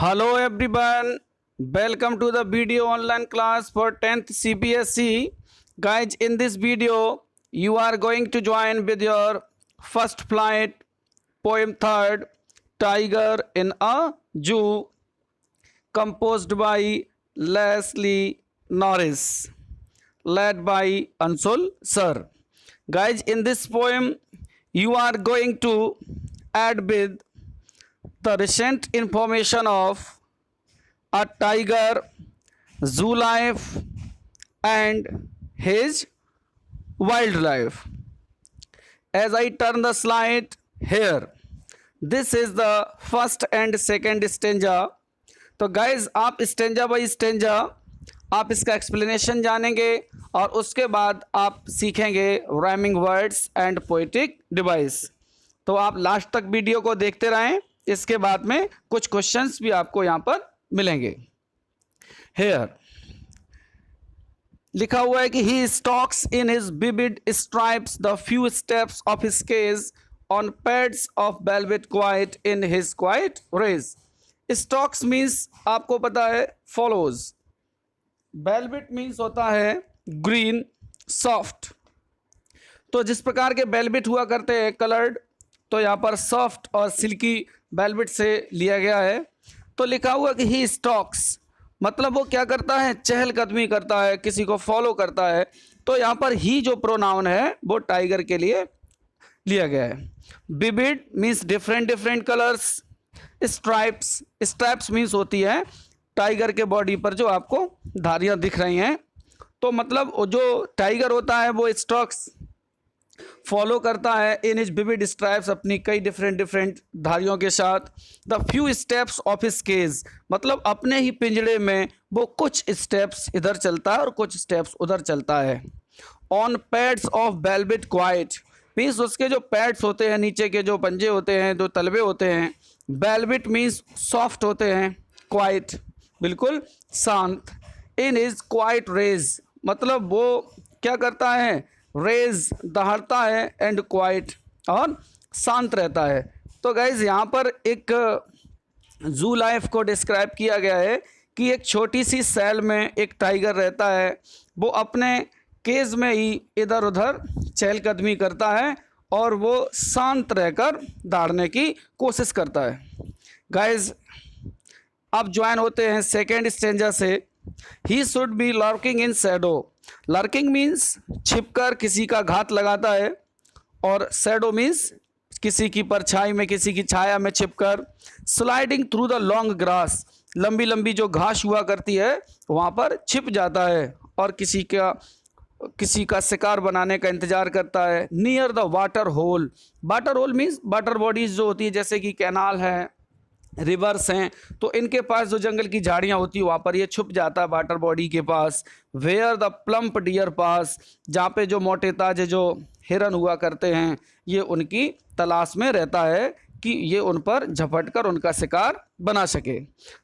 Hello everyone, welcome to the video online class for 10th CPSC. Guys, in this video, you are going to join with your first flight, poem third, Tiger in a Zoo, composed by Leslie Norris, led by Ansul Sir. Guys, in this poem, you are going to add with the recent information of a tiger, zoo life, and his wildlife. As I turn the slide here, this is the first and second stanza. तो guys आप stanza by stanza आप इसका explanation जानेंगे और उसके बाद आप सीखेंगे rhyming words and poetic device. तो आप लास्ट तक वीडियो को देखते रहें, इसके बाद में कुछ क्वेश्चंस भी आपको यहाँ पर मिलेंगे। हेयर लिखा हुआ है कि he stalks in his vivid stripes the few steps of his cage on pads of velvet quiet in his quiet rage. Stalks means आपको पता है फॉलोज, वेलवेट मीन्स होता है ग्रीन सॉफ्ट। तो जिस प्रकार के वेलवेट हुआ करते हैं कलर्ड, तो यहाँ पर सॉफ्ट और सिल्की वेलवेट से लिया गया है। तो लिखा हुआ कि ही स्टॉक्स मतलब वो क्या करता है, चहलकदमी करता है, किसी को फॉलो करता है। तो यहाँ पर ही जो प्रोनाउन है वो टाइगर के लिए लिया गया है। Vivid means different different colours, stripes stripes means होती है टाइगर के बॉडी पर जो आपको धारियाँ दिख रही हैं। तो मतलब जो टाइगर होता है वो स्टॉक्स फॉलो करता है इन इज विविड स्ट्राइप्स, अपनी कई डिफरेंट धारियों के साथ। The few steps of his cage मतलब अपने ही पिंजड़े में वो कुछ स्टेप्स इधर चलता है और कुछ स्टेप्स उधर चलता है। On pads of velvet quite means उसके जो पैड्स होते हैं, नीचे के जो पंजे होते हैं, जो तलवे होते हैं, वेलवेट मीन्स सॉफ्ट होते हैं, क्वाइट बिल्कुल शांत। इन इज क्वाइट रेज मतलब वो क्या करता है, रेज दहाड़ता है, एंड क्वाइट और शांत रहता है। तो गाइज यहाँ पर एक जू लाइफ को डिस्क्राइब किया गया है कि एक छोटी सी सेल में एक टाइगर रहता है, वो अपने केज में ही इधर उधर चहलकदमी करता है और वो शांत रहकर दौड़ने की कोशिश करता है। गाइज अब ज्वाइन होते हैं सेकेंड स्टेंजा से। He should be lurking in Shadow. Lurking means छिपकर किसी का घात लगाता है, और शैडो मीन्स किसी की परछाई में, किसी की छाया में छिपकर। Sliding through the long grass लंबी लंबी जो घास हुआ करती है वहाँ पर छिप जाता है और किसी का शिकार बनाने का इंतजार करता है। Near the water hole, water hole means water bodies जो होती है, जैसे कि कैनाल है, रिवर्स हैं, तो इनके पास जो जंगल की झाड़ियाँ होती है वहाँ पर ये छुप जाता है वाटर बॉडी के पास। वेयर द प्लम्प डियर पास जहाँ पे जो मोटे ताजे जो हिरन हुआ करते हैं ये उनकी तलाश में रहता है कि ये उन पर झपट कर उनका शिकार बना सके।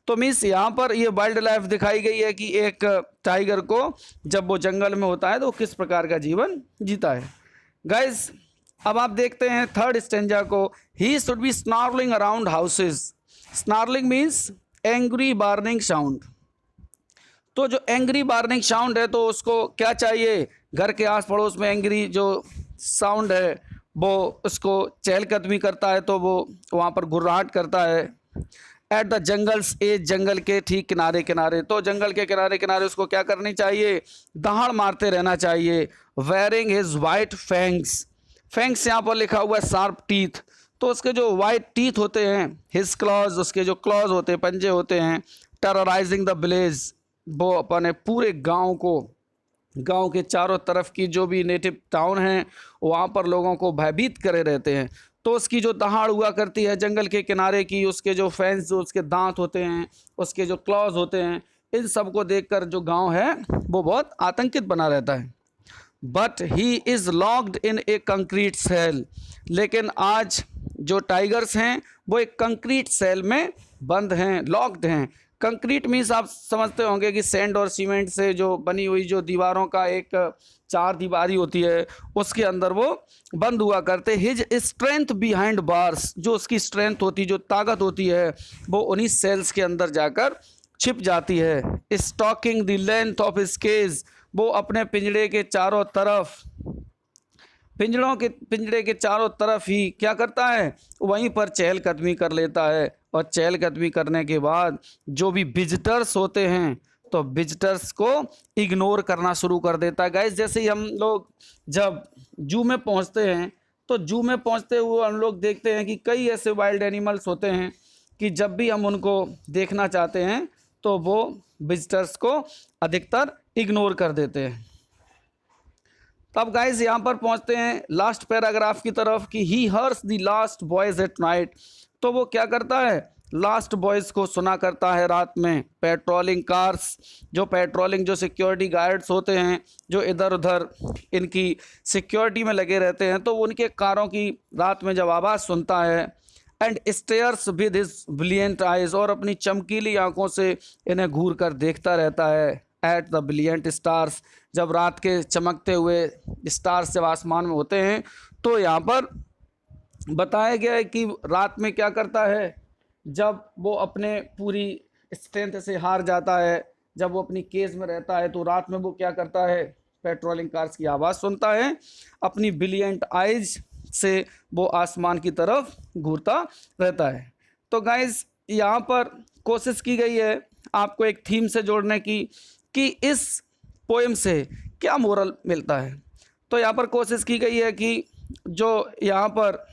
तो मीन्स यहाँ पर ये वाइल्ड लाइफ दिखाई गई है कि एक टाइगर को जब वो जंगल में होता है तो किस प्रकार का जीवन जीता है। गाइज अब आप देखते हैं थर्ड स्टेंजा को। He should be snarling around houses. Snarling means angry burning sound. तो जो एंग्री बार्निंग साउंड है तो उसको क्या चाहिए, घर के आस पड़ोस में एंग्री जो साउंड है वो उसको चहलकदमी करता है, तो वो वहाँ पर गुर्राहट करता है। एट द जंगल्स एज जंगल के ठीक किनारे किनारे, तो जंगल के किनारे किनारे उसको क्या करनी चाहिए, दहाड़ मारते रहना चाहिए। Wearing his white fangs, fangs यहाँ पर लिखा हुआ है शार्प टीथ, तो उसके जो वाइट टीथ होते हैं, हिज क्लॉज उसके जो क्लॉज होते हैं, पंजे होते हैं। टेरराइजिंग द विलेज वो अपने पूरे गांव के चारों तरफ की जो भी नेटिव टाउन हैं वहाँ पर लोगों को भयभीत करे रहते हैं। तो उसकी जो दहाड़ हुआ करती है जंगल के किनारे की, उसके जो फैंस जो उसके दांत होते हैं, उसके जो क्लॉज होते हैं, इन सब को देखकर जो गांव है वो बहुत आतंकित बना रहता है। But he is locked in a concrete cell, लेकिन आज जो टाइगर्स हैं वो एक कंक्रीट सेल में बंद हैं, लॉक्ड हैं। कंक्रीट मीन्स आप समझते होंगे कि सैंड और सीमेंट से जो बनी हुई जो दीवारों का एक चार दीवारी होती है, उसके अंदर वो बंद हुआ करते। हिज स्ट्रेंथ बिहाइंड बार्स, जो उसकी स्ट्रेंथ होती, जो ताकत होती है, वो उन्हीं सेल्स के अंदर जाकर छिप जाती है। Stalking the length of his cage, वो अपने पिंजड़े के चारों तरफ, पिंजड़े के चारों तरफ ही क्या करता है, वहीं पर चहलकदमी कर लेता है। और चहलकदमी करने के बाद जो भी विजिटर्स होते हैं, तो विजिटर्स को इग्नोर करना शुरू कर देता है। गाइस, जैसे ही हम लोग जब जू में पहुंचते हैं, तो जू में पहुंचते हुए हम लोग देखते हैं कि कई ऐसे वाइल्ड एनिमल्स होते हैं कि जब भी हम उनको देखना चाहते हैं, तो वो विजिटर्स को अधिकतर इग्नोर कर देते हैं। तब गाइज यहाँ पर पहुँचते हैं लास्ट पैराग्राफ की तरफ कि he hears the last boys at night. तो वो क्या करता है, लास्ट बॉयज़ को सुना करता है रात में। पेट्रोलिंग कार्स, जो सिक्योरिटी गार्ड्स होते हैं, जो इधर उधर इनकी सिक्योरिटी में लगे रहते हैं, तो उनके कारों की रात में जब आवाज़ सुनता है। And stairs with his brilliant eyes, और अपनी चमकीली आंखों से इन्हें घूर कर देखता रहता है। एट द ब्रिलियंट स्टार्स, जब रात के चमकते हुए स्टार्स जब आसमान में होते हैं, तो यहाँ पर बताया गया है कि रात में क्या करता है, जब वो अपने पूरी स्ट्रेंथ से हार जाता है, जब वो अपनी केज में रहता है, तो रात में वो क्या करता है, पेट्रोलिंग कार्स की आवाज़ सुनता है, अपनी ब्रिलियंट आइज से वो आसमान की तरफ घूरता रहता है। तो गाइज, यहाँ पर कोशिश की गई है आपको एक थीम से जोड़ने की कि इस पोएम से क्या मोरल मिलता है। तो यहाँ पर कोशिश की गई है कि जो यहाँ पर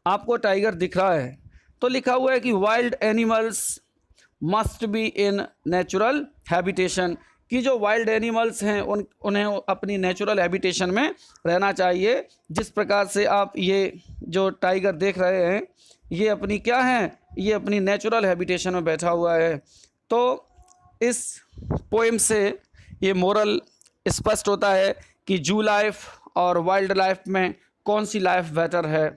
आपको टाइगर दिख रहा है, तो लिखा हुआ है कि wild animals must be in natural habitation, कि जो वाइल्ड एनिमल्स हैं उन्हें अपनी नेचुरल हैबिटेशन में रहना चाहिए। जिस प्रकार से आप ये जो टाइगर देख रहे हैं, ये अपनी क्या है, ये अपनी नेचुरल हैबिटेशन में बैठा हुआ है। तो इस पोएम से ये मोरल स्पष्ट होता है कि जू लाइफ और वाइल्ड लाइफ में कौन सी लाइफ बेटर है।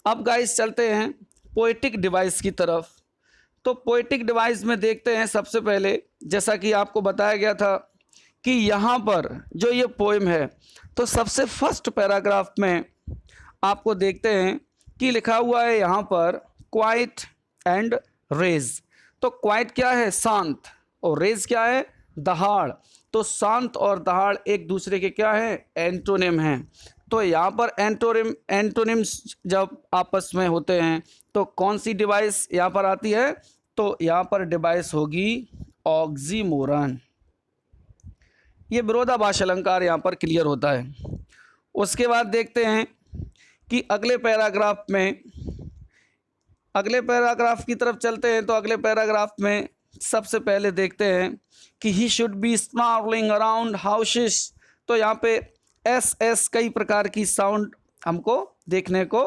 अब गाइस चलते हैं पोएटिक डिवाइस की तरफ। तो पोएटिक डिवाइस में देखते हैं सबसे पहले, जैसा कि आपको बताया गया था कि यहाँ पर जो ये पोएम है, तो सबसे फर्स्ट पैराग्राफ में आपको देखते हैं कि लिखा हुआ है यहाँ पर क्वाइट एंड रेज। तो क्वाइट क्या है, शांत, और रेज क्या है, दहाड़। तो शांत और दहाड़ एक दूसरे के क्या है, एंटोनिम हैं। तो यहाँ पर एंटोनिम्स जब आपस में होते हैं, तो कौन सी डिवाइस यहाँ पर आती है, तो यहाँ पर डिवाइस होगी ऑक्सीमोरन। ये विरोधाभास अलंकार यहाँ पर क्लियर होता है। उसके बाद देखते हैं कि अगले पैराग्राफ की तरफ चलते हैं। तो अगले पैराग्राफ में सबसे पहले देखते हैं कि he should be snarling around houses. तो यहाँ पे एस कई प्रकार की साउंड हमको देखने को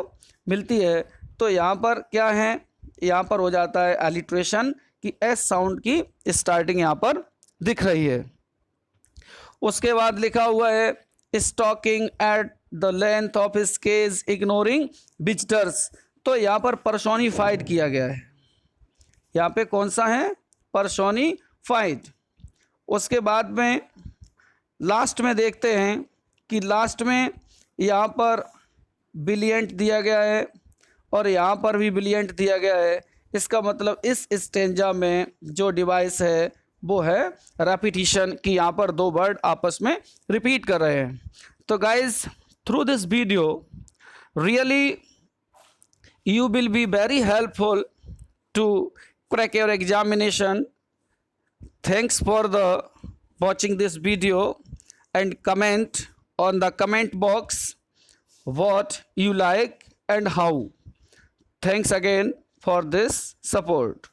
मिलती है। तो यहाँ पर क्या है, यहाँ पर हो जाता है एलिट्रेशन कि एस साउंड की स्टार्टिंग यहाँ पर दिख रही है। उसके बाद लिखा हुआ है stalking at the length of his cage ignoring visitors. तो यहाँ पर पर्सोनिफाइड किया गया है। यहाँ पे कौन सा है, पर्सोनिफाइड। उसके बाद में लास्ट में देखते हैं कि लास्ट में यहाँ पर ब्रिलियंट दिया गया है और यहाँ पर भी ब्रिलियंट दिया गया है। इसका मतलब इस स्टेंजा में जो डिवाइस है वो है रेपिटिशन, कि यहाँ पर दो वर्ड आपस में रिपीट कर रहे हैं। तो guys, through this video really you will be very helpful to crack your examination. Thanks for the watching this video, and comment on the comment box what you like and how. Thanks again for this support.